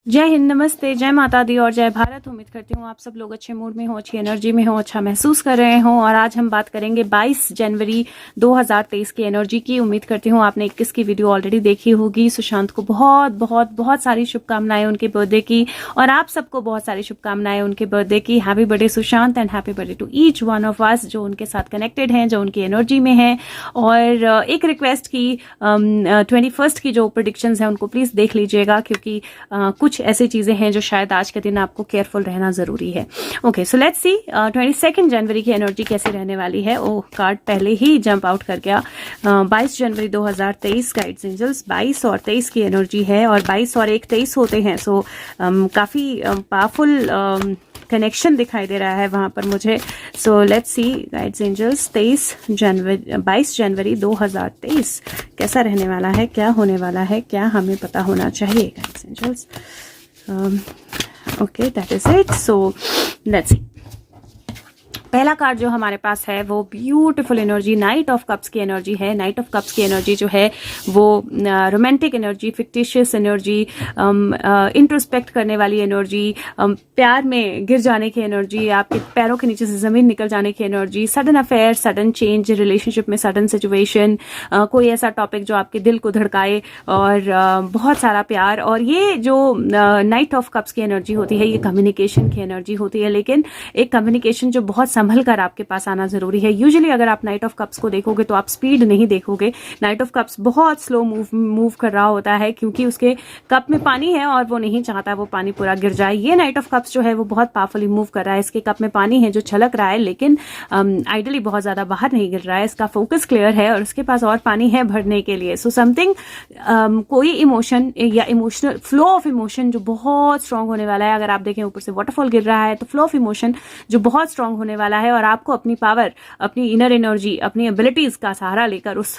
जय हिंद, नमस्ते, जय माता दी और जय भारत। उम्मीद करती हूँ आप सब लोग अच्छे मूड में हो, अच्छी एनर्जी में हो, अच्छा महसूस कर रहे हो। और आज हम बात करेंगे 22 जनवरी 2023 की एनर्जी की। उम्मीद करती हूँ आपने 21 की वीडियो ऑलरेडी देखी होगी। सुशांत को बहुत बहुत बहुत सारी शुभकामनाएं उनके बर्थडे की, और आप सबको बहुत सारी शुभकामनाएं उनके बर्थडे की। Happy birthday Sushant and happy birthday to each one of us जो उनके साथ कनेक्टेड हैं, जो उनकी एनर्जी में है। और एक रिक्वेस्ट की 21st की जो प्रेडिक्शंस हैं उनको प्लीज देख लीजिएगा, क्योंकि कुछ ऐसी चीजें हैं जो शायद आज के दिन आपको केयरफुल रहना जरूरी है। ओके, सो लेट्स सी 22 जनवरी की एनर्जी कैसे रहने वाली है। ओह, कार्ड पहले ही जंप आउट कर गया। 22 जनवरी 2023 गाइड्स एंजल्स 22 और 23 की एनर्जी है, और 22 और 1 23 होते हैं। सो काफी पावरफुल कनेक्शन दिखाई दे रहा है वहां पर मुझे। So let's see guides angels 22 जनवरी 2023 कैसा रहने वाला है, क्या होने वाला है, क्या हमें पता होना चाहिए guides angels. Okay, that is it. So let's see, पहला कार्ड जो हमारे पास है वो beautiful energy knight of cups की एनर्जी है। नाइट ऑफ कप्स की एनर्जी जो है वो romantic energy, fictitious energy, introspect करने वाली एनर्जी, प्यार में गिर जाने की एनर्जी, आपके पैरों के नीचे से जमीन निकल जाने की energy, sudden affair, sudden change relationship में, सडन सिचुएशन, कोई ऐसा टॉपिक जो आपके दिल को धड़काए, और बहुत सारा प्यार। और ये जो नाइट ऑफ कप्स की एनर्जी होती है ये कम्युनिकेशन की एनर्जी होती है, लेकिन एक कम्युनिकेशन जो बहुत संभल कर आपके पास आना जरूरी है। यूजुअली अगर आप नाइट ऑफ कप्स को देखोगे तो आप स्पीड नहीं देखोगे। नाइट ऑफ कप्स बहुत स्लो मूव कर रहा होता है, क्योंकि उसके कप में पानी है और वो नहीं चाहता वो पानी पूरा गिर जाए। ये नाइट ऑफ कप्स जो है वो बहुत पावरफुली मूव कर रहा है। इसके कप में पानी है जो छलक रहा है, लेकिन आइडली बहुत ज्यादा बाहर नहीं गिर रहा है। इसका फोकस क्लियर है और उसके पास और पानी है भरने के लिए। सो समथिंग, कोई इमोशन या इमोशनल फ्लो ऑफ इमोशन जो बहुत स्ट्रांग होने वाला है। अगर आप देखें ऊपर से वाटरफॉल गिर रहा है तो फ्लो ऑफ इमोशन जो बहुत स्ट्रांग होने वाला है, और आपको अपनी पावर, अपनी इनर एनर्जी, अपनी एबिलिटीज का सहारा लेकर उस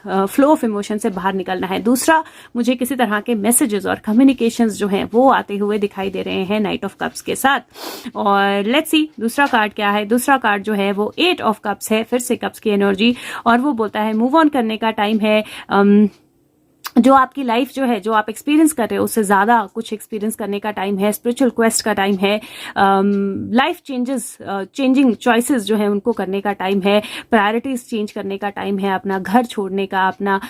फ्लो ऑफ इमोशन से बाहर निकलना है। दूसरा, मुझे किसी तरह के मैसेजेस और कम्युनिकेशंस जो हैं वो आते हुए दिखाई दे रहे हैं नाइट ऑफ कप्स के साथ। और लेट्स सी दूसरा कार्ड क्या है। दूसरा कार्ड जो है वो 8 ऑफ कप्स है, फिर से कप्स की एनर्जी, और वो बोलता है मूव ऑन करने का टाइम है। जो आपकी लाइफ जो है, जो आप एक्सपीरियंस कर रहे हो उससे ज्यादा कुछ एक्सपीरियंस करने का टाइम है। स्पिरिचुअल क्वेस्ट का टाइम है। लाइफ चेंजिंग चॉइसेस जो है उनको करने का टाइम है। प्रायोरिटीज चेंज करने का टाइम है। अपना घर छोड़ने का, अपना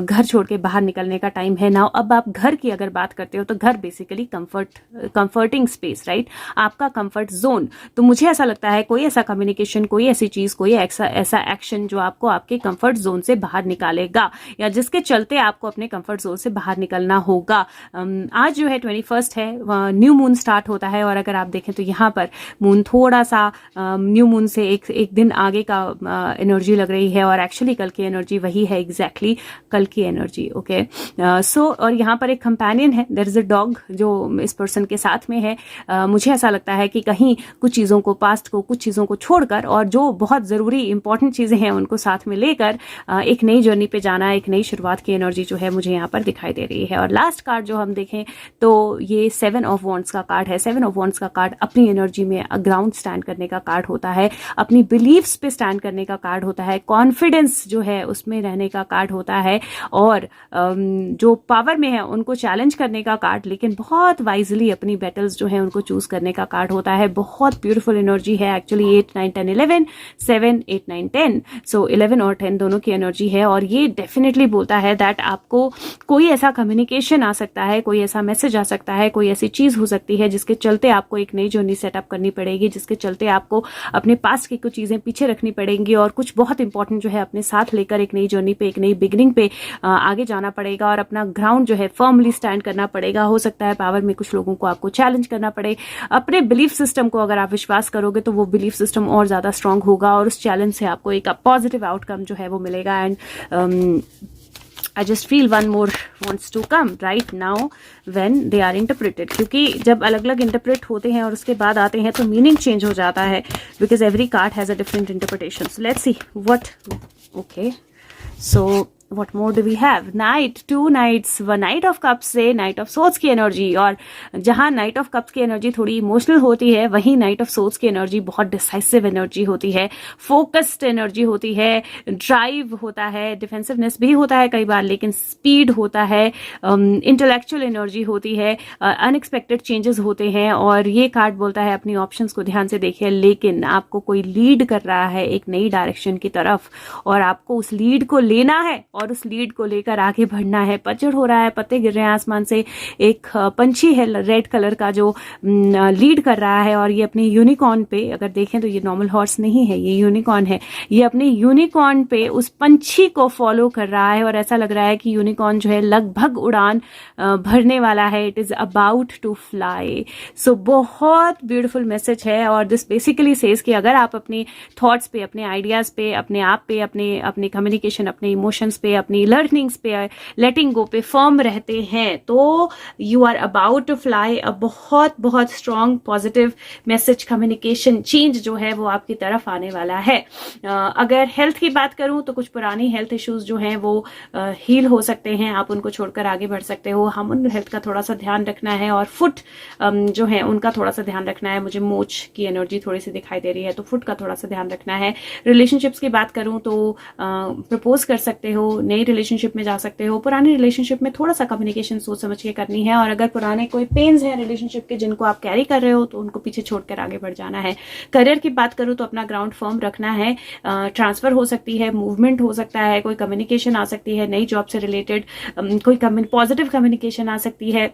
घर छोड़ के बाहर निकलने का टाइम है। नाउ अब आप घर की अगर बात करते हो तो घर बेसिकली कंफर्टिंग स्पेस, राइट, आपका कंफर्ट जोन। तो मुझे ऐसा लगता है कोई ऐसा कम्युनिकेशन, कोई ऐसी चीज, कोई ऐसा एक्शन जो आपको आपके कंफर्ट जोन से बाहर निकालेगा, या जिसके चलते आपको अपने कंफर्ट जोन से बाहर निकलना होगा। आज जो है 21 है, न्यू मून स्टार्ट होता है, और अगर आप देखें तो यहाँ पर मून थोड़ा सा न्यू मून से एक दिन आगे का एनर्जी लग रही है, और एक्चुअली कल की एनर्जी वही है, एग्जैक्टली कल की एनर्जी। ओके, सो और यहाँ पर एक कंपेनियन है, देयर इज अ डॉग जो इस पर्सन के साथ में है। मुझे ऐसा लगता है कि कहीं कुछ चीजों को, पास्ट को, कुछ चीजों को छोड़कर, और जो बहुत जरूरी इंपॉर्टेंट चीजें हैं उनको साथ में लेकर एक नई जर्नी पे जाना, एक नई शुरुआत की एनर्जी जो है मुझे यहाँ पर दिखाई दे रही है। और लास्ट कार्ड जो हम देखें तो ये 7 ऑफ वॉन्ड्स का कार्ड है। 7 ऑफ वॉन्ड्स का कार्ड अपनी एनर्जी में ग्राउंड स्टैंड करने का कार्ड होता है, अपनी बिलीव्स पे स्टैंड करने का कार्ड होता है, कॉन्फिडेंस जो है उसमें रहने का कार्ड होता है, और जो पावर में है उनको चैलेंज करने का कार्ड, लेकिन बहुत वाइजली अपनी बैटल्स जो है उनको चूज करने का कार्ड होता है। बहुत ब्यूटीफुल एनर्जी है एक्चुअली। 8 9 10 11 7 8 9 10, सो 11 और 10 दोनों की एनर्जी है, और ये डेफिनेटली बोलता है दैट आपको कोई ऐसा कम्युनिकेशन आ सकता है, कोई ऐसा मैसेज आ सकता है, कोई ऐसी चीज हो सकती है जिसके चलते आपको एक नई जर्नी सेटअप करनी पड़ेगी, जिसके चलते आपको अपने पास की कुछ चीजें पीछे रखनी पड़ेंगी, और कुछ बहुत इंपॉर्टेंट जो है अपने साथ लेकर एक नई जर्नी पे, एक नई बिगिनिंग पे आगे जाना पड़ेगा, और अपना ग्राउंड जो है फर्मली स्टैंड करना पड़ेगा। हो सकता है पावर में कुछ लोगों को आपको चैलेंज करना पड़े। अपने बिलीफ सिस्टम को अगर आप विश्वास करोगे तो वो बिलीफ सिस्टम और ज्यादा स्ट्रांग होगा, और उस चैलेंज से आपको एक पॉजिटिव आउटकम जो है वो मिलेगा। And I just feel one more wants to come right now when they are interpreted, क्योंकि जब अलग अलग इंटरप्रेट होते हैं और उसके बाद आते हैं तो मीनिंग चेंज हो जाता है, because every card has a different interpretation. So let's see what, okay, so what more do we have, knight, 2 knights, व नाइट ऑफ कप्स से नाइट ऑफ सोर्ड्स की एनर्जी, और जहां नाइट ऑफ कप्स की energy थोड़ी emotional होती है, वहीं नाइट ऑफ सोर्ड्स की एनर्जी बहुत डिसाइसिव एनर्जी होती है, फोकस्ड एनर्जी होती है, ड्राइव होता है, डिफेंसिवनेस भी होता है कई बार, लेकिन स्पीड होता है, इंटेलेक्चुअल एनर्जी होती है, अनएक्सपेक्टेड चेंजेस होते हैं। और ये कार्ड बोलता है अपनी ऑप्शंस को ध्यान से देखिए, लेकिन आपको कोई लीड कर रहा है एक नई डायरेक्शन की तरफ, और आपको उस लीड को लेना है और उस लीड को लेकर आगे बढ़ना है। पतझड़ हो रहा है, पत्ते गिर रहे हैं आसमान से, एक पंछी है रेड कलर का जो लीड कर रहा है, और ये अपने यूनिकॉर्न पे, अगर देखें तो ये नॉर्मल हॉर्स नहीं है, ये यूनिकॉर्न है, ये अपने यूनिकॉर्न पे उस पंछी को फॉलो कर रहा है, और ऐसा लग रहा है कि यूनिकॉर्न जो है लगभग उड़ान भरने वाला है, it is about to fly. So बहुत ब्यूटीफुल मैसेज है, और दिस बेसिकली सेज कि अगर आप अपने थॉट्स पे, अपने आइडियाज पे, अपने आप पे, अपने कम्युनिकेशन, अपने इमोशंस पे, अपनी लर्निंग्स पे, लेटिंग गो पे फर्म रहते हैं, तो you are about to fly. Uh बहुत बहुत strong positive message, communication change जो है वो आपकी तरफ आने वाला है। अगर हेल्थ की बात करूं तो कुछ पुरानी हेल्थ इश्यूज जो हैं वो हील हो सकते हैं, आप उनको छोड़कर आगे बढ़ सकते हो। हम उन हेल्थ का थोड़ा सा ध्यान रखना है, और फुट जो है उनका थोड़ा सा ध्यान रखना है। मुझे मोच की एनर्जी थोड़ी सी दिखाई दे रही है, तो फुट का थोड़ा सा ध्यान रखना है। रिलेशनशिप्स की बात करूं तो प्रपोज कर सकते हो, नई रिलेशनशिप में जा सकते हो। पुरानी रिलेशनशिप में थोड़ा सा कम्युनिकेशन सोच समझ के करनी है, और अगर पुराने कोई पेन्स हैं रिलेशनशिप के जिनको आप कैरी कर रहे हो, तो उनको पीछे छोड़कर आगे बढ़ जाना है। करियर की बात करूं तो अपना ग्राउंड फर्म रखना है। ट्रांसफर हो सकती है, मूवमेंट हो सकता है, कोई कम्युनिकेशन आ सकती है नई जॉब से रिलेटेड, कोई पॉजिटिव कम्युनिकेशन आ सकती है,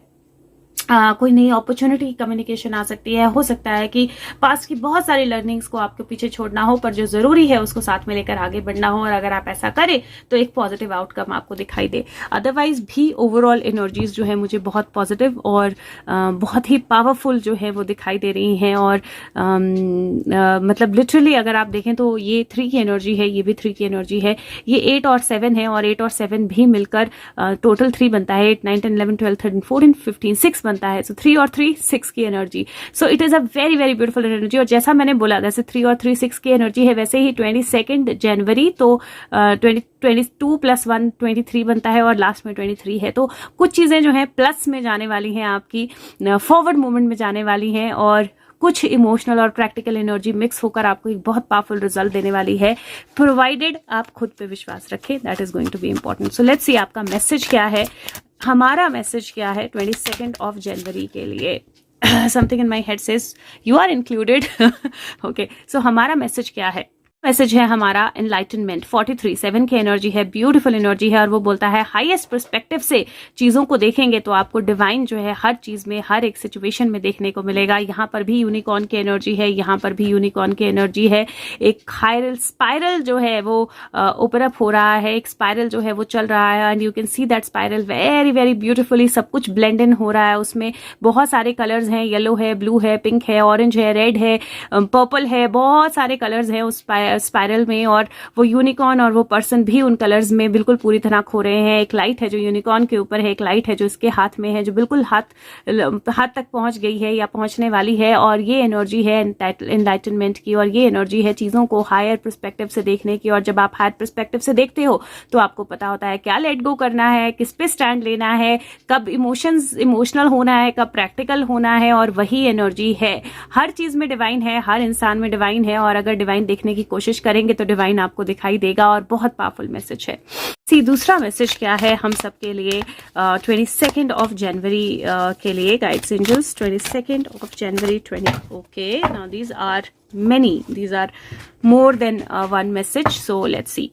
कोई नई अपॉर्चुनिटी कम्युनिकेशन आ सकती है। हो सकता है कि पास्ट की बहुत सारी लर्निंग्स को आपको पीछे छोड़ना हो, पर जो जरूरी है उसको साथ में लेकर आगे बढ़ना हो, और अगर आप ऐसा करें तो एक पॉजिटिव आउटकम आपको दिखाई दे। अदरवाइज भी ओवरऑल एनर्जीज जो है मुझे बहुत पॉजिटिव और बहुत ही पावरफुल जो है वो दिखाई दे रही हैं। और मतलब लिटरली अगर आप देखें तो ये 3 की एनर्जी है, ये भी 3 की एनर्जी है, ये 8 और 7 है, और 8 और 7 भी मिलकर टोटल 3 बनता है। 8, 9, 10, 11, 12, 13, 14, 15, 6 बनता है। सो 3 और 3 6 की energy. So it is a very very beautiful energy. और जैसा मैंने बोला, जैसे 3 और 3 6 की एनर्जी है, वैसे ही 22 जनवरी तो 22 + 1 23 बनता है, और लास्ट में 23 है। तो कुछ चीजें जो है प्लस में जाने वाली हैं, आपकी फॉरवर्ड मूवमेंट में जाने वाली हैं, और कुछ इमोशनल और प्रैक्टिकल एनर्जी मिक्स होकर आपको एक बहुत पावरफुल रिजल्ट देने वाली है, प्रोवाइडेड आप खुद पे विश्वास रखें। That is going to be important. So let's see आपका मैसेज क्या है, हमारा मैसेज क्या है 22 जनवरी के लिए। Something in my head says you are included. Okay, so हमारा मैसेज क्या है? मैसेज है हमारा एनलाइटनमेंट। 43 7 की एनर्जी है, ब्यूटीफुल एनर्जी है, और वो बोलता है हाईएस्ट पर्सपेक्टिव से चीजों को देखेंगे तो आपको डिवाइन जो है हर चीज में, हर एक सिचुएशन में देखने को मिलेगा। यहाँ पर भी यूनिकॉर्न की एनर्जी है, यहाँ पर भी यूनिकॉर्न की एनर्जी है। एक स्पाइरल जो है वो ओपन अप हो रहा है, एक स्पाइरल जो है वो चल रहा है, and you can see that spiral very very beautifully. सब कुछ ब्लेंड इन हो रहा है, उसमें बहुत सारे कलर्स हैं, येलो है, ब्लू है, पिंक है, ऑरेंज है, रेड है, पर्पल है, बहुत सारे कलर्स हैं उस स्पाइरल में। और वो यूनिकॉर्न और वो पर्सन भी उन कलर्स में बिल्कुल पूरी तरह खो रहे हैं। एक लाइट है जो यूनिकॉर्न के ऊपर है, एक लाइट है जो इसके हाथ में है, जो बिल्कुल हाथ तक पहुंच गई है या पहुंचने वाली है। और ये एनर्जी है एनलाइटनमेंट की, और ये एनर्जी है चीजों को हायर पर्सपेक्टिव से देखने की। और जब आप हायर पर्सपेक्टिव से देखते हो तो आपको पता होता है क्या लेट गो करना है, किस पे स्टैंड लेना है, कब इमोशनल होना है, कब प्रैक्टिकल होना है। और वही एनर्जी है, हर चीज में डिवाइन है, हर इंसान में डिवाइन है, और अगर डिवाइन देखने की कोशिश करेंगे तो डिवाइन आपको दिखाई देगा। और बहुत पावरफुल मैसेज है। दूसरा मैसेज क्या है हम सब के लिए 22 जनवरी के लिए? गाइड्स एंजल्स 22 जनवरी 20। Okay, now these are more than one message, so let's see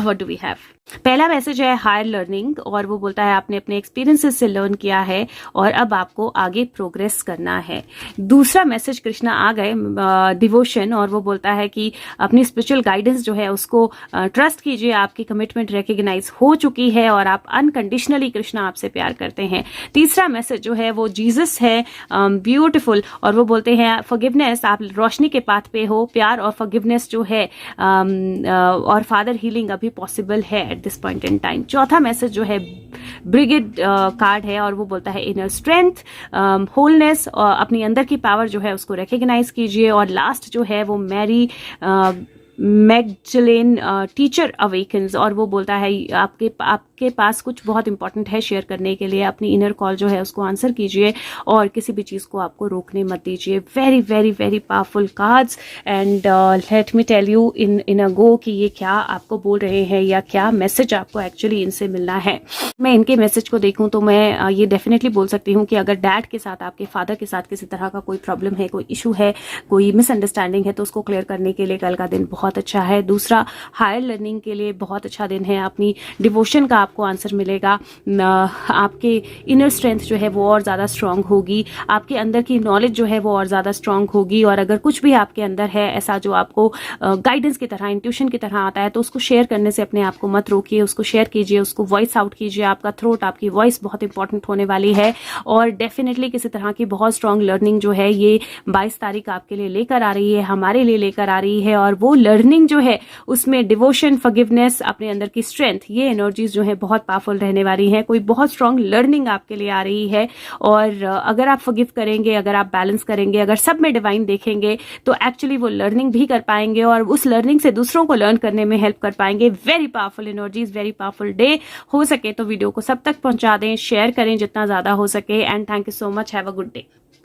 what do we have. पहला मैसेज है हायर लर्निंग, और वो बोलता है आपने अपने एक्सपीरियंसेस से लर्न किया है और अब आपको आगे प्रोग्रेस करना है। दूसरा मैसेज कृष्णा आ गए, डिवोशन, और वो बोलता है कि अपनी स्पिरिचुअल गाइडेंस जो है उसको ट्रस्ट कीजिए, आपकी कमिटमेंट रिकॉग्नाइज हो चुकी है और आप अनकंडीशनली कृष्णा आपसे प्यार करते हैं। तीसरा मैसेज जो है वो जीसस है, ब्यूटिफुल, और वो बोलते हैं फॉरगिवनेस, आप रोशनी के पाथ पे हो, प्यार और फॉरगिवनेस जो है और फादर हीलिंग अभी पॉसिबल है at this point in time. चौथा मैसेज जो है ब्रिगेड कार्ड है, और वो बोलता है इनर स्ट्रेंथ, होलनेस, अपनी अंदर की पावर जो है उसको रिकॉग्नाइज कीजिए। और लास्ट जो है वो मैरी मैगडलेन टीचर अवेकन्स, और वो बोलता है आपके पास कुछ बहुत इंपॉर्टेंट है शेयर करने के लिए, अपनी इनर कॉल जो है उसको आंसर कीजिए और किसी भी चीज़ को आपको रोकने मत दीजिए। Very very very powerful cards, and let me tell you in a go कि ये क्या आपको बोल रहे हैं या क्या मैसेज आपको एक्चुअली इनसे मिलना है। मैं इनके मैसेज को देखूं तो मैं ये डेफिनेटली बोल सकती हूँ कि अगर डैड के साथ, आपके फादर के साथ किसी तरह का कोई प्रॉब्लम है, कोई इशू है, कोई मिसअंडरस्टैंडिंग है, तो उसको क्लियर करने के लिए कल का दिन बहुत अच्छा है। दूसरा, हायर लर्निंग के लिए बहुत अच्छा दिन है। अपनी डिवोशन का आपको आंसर मिलेगा, आपके इनर स्ट्रेंथ जो है वो और ज़्यादा स्ट्रांग होगी, आपके अंदर की नॉलेज जो है वो और ज़्यादा स्ट्रांग होगी। और अगर कुछ भी आपके अंदर है ऐसा जो आपको गाइडेंस की तरह, इंट्यूशन की तरह आता है, तो उसको शेयर करने से अपने आप को मत रोकिए, उसको शेयर कीजिए, उसको वॉइस आउट कीजिए। आपका थ्रोट, आपकी वॉइस बहुत इंपॉर्टेंट होने वाली है। और डेफिनेटली किसी तरह की बहुत स्ट्रांग लर्निंग जो है ये 22 तारीख आपके लिए लेकर आ रही है, हमारे लिए लेकर आ रही है। और वो लर्निंग जो है उसमें डिवोशन, फॉरगिवनेस, अपने अंदर की स्ट्रेंथ, ये एनर्जीज जो है बहुत पावरफुल रहने वाली हैं। कोई बहुत स्ट्रांग लर्निंग आपके लिए आ रही है। और अगर आप फॉरगिव करेंगे, अगर आप बैलेंस करेंगे, अगर सब में डिवाइन देखेंगे, तो एक्चुअली वो लर्निंग भी कर पाएंगे और उस लर्निंग से दूसरों को लर्न करने में हेल्प कर पाएंगे। Very powerful energies, very powerful day. हो सके तो वीडियो को सब तक पहुंचा दें, शेयर करें जितना ज्यादा हो सके। And thank you so much, have a good day.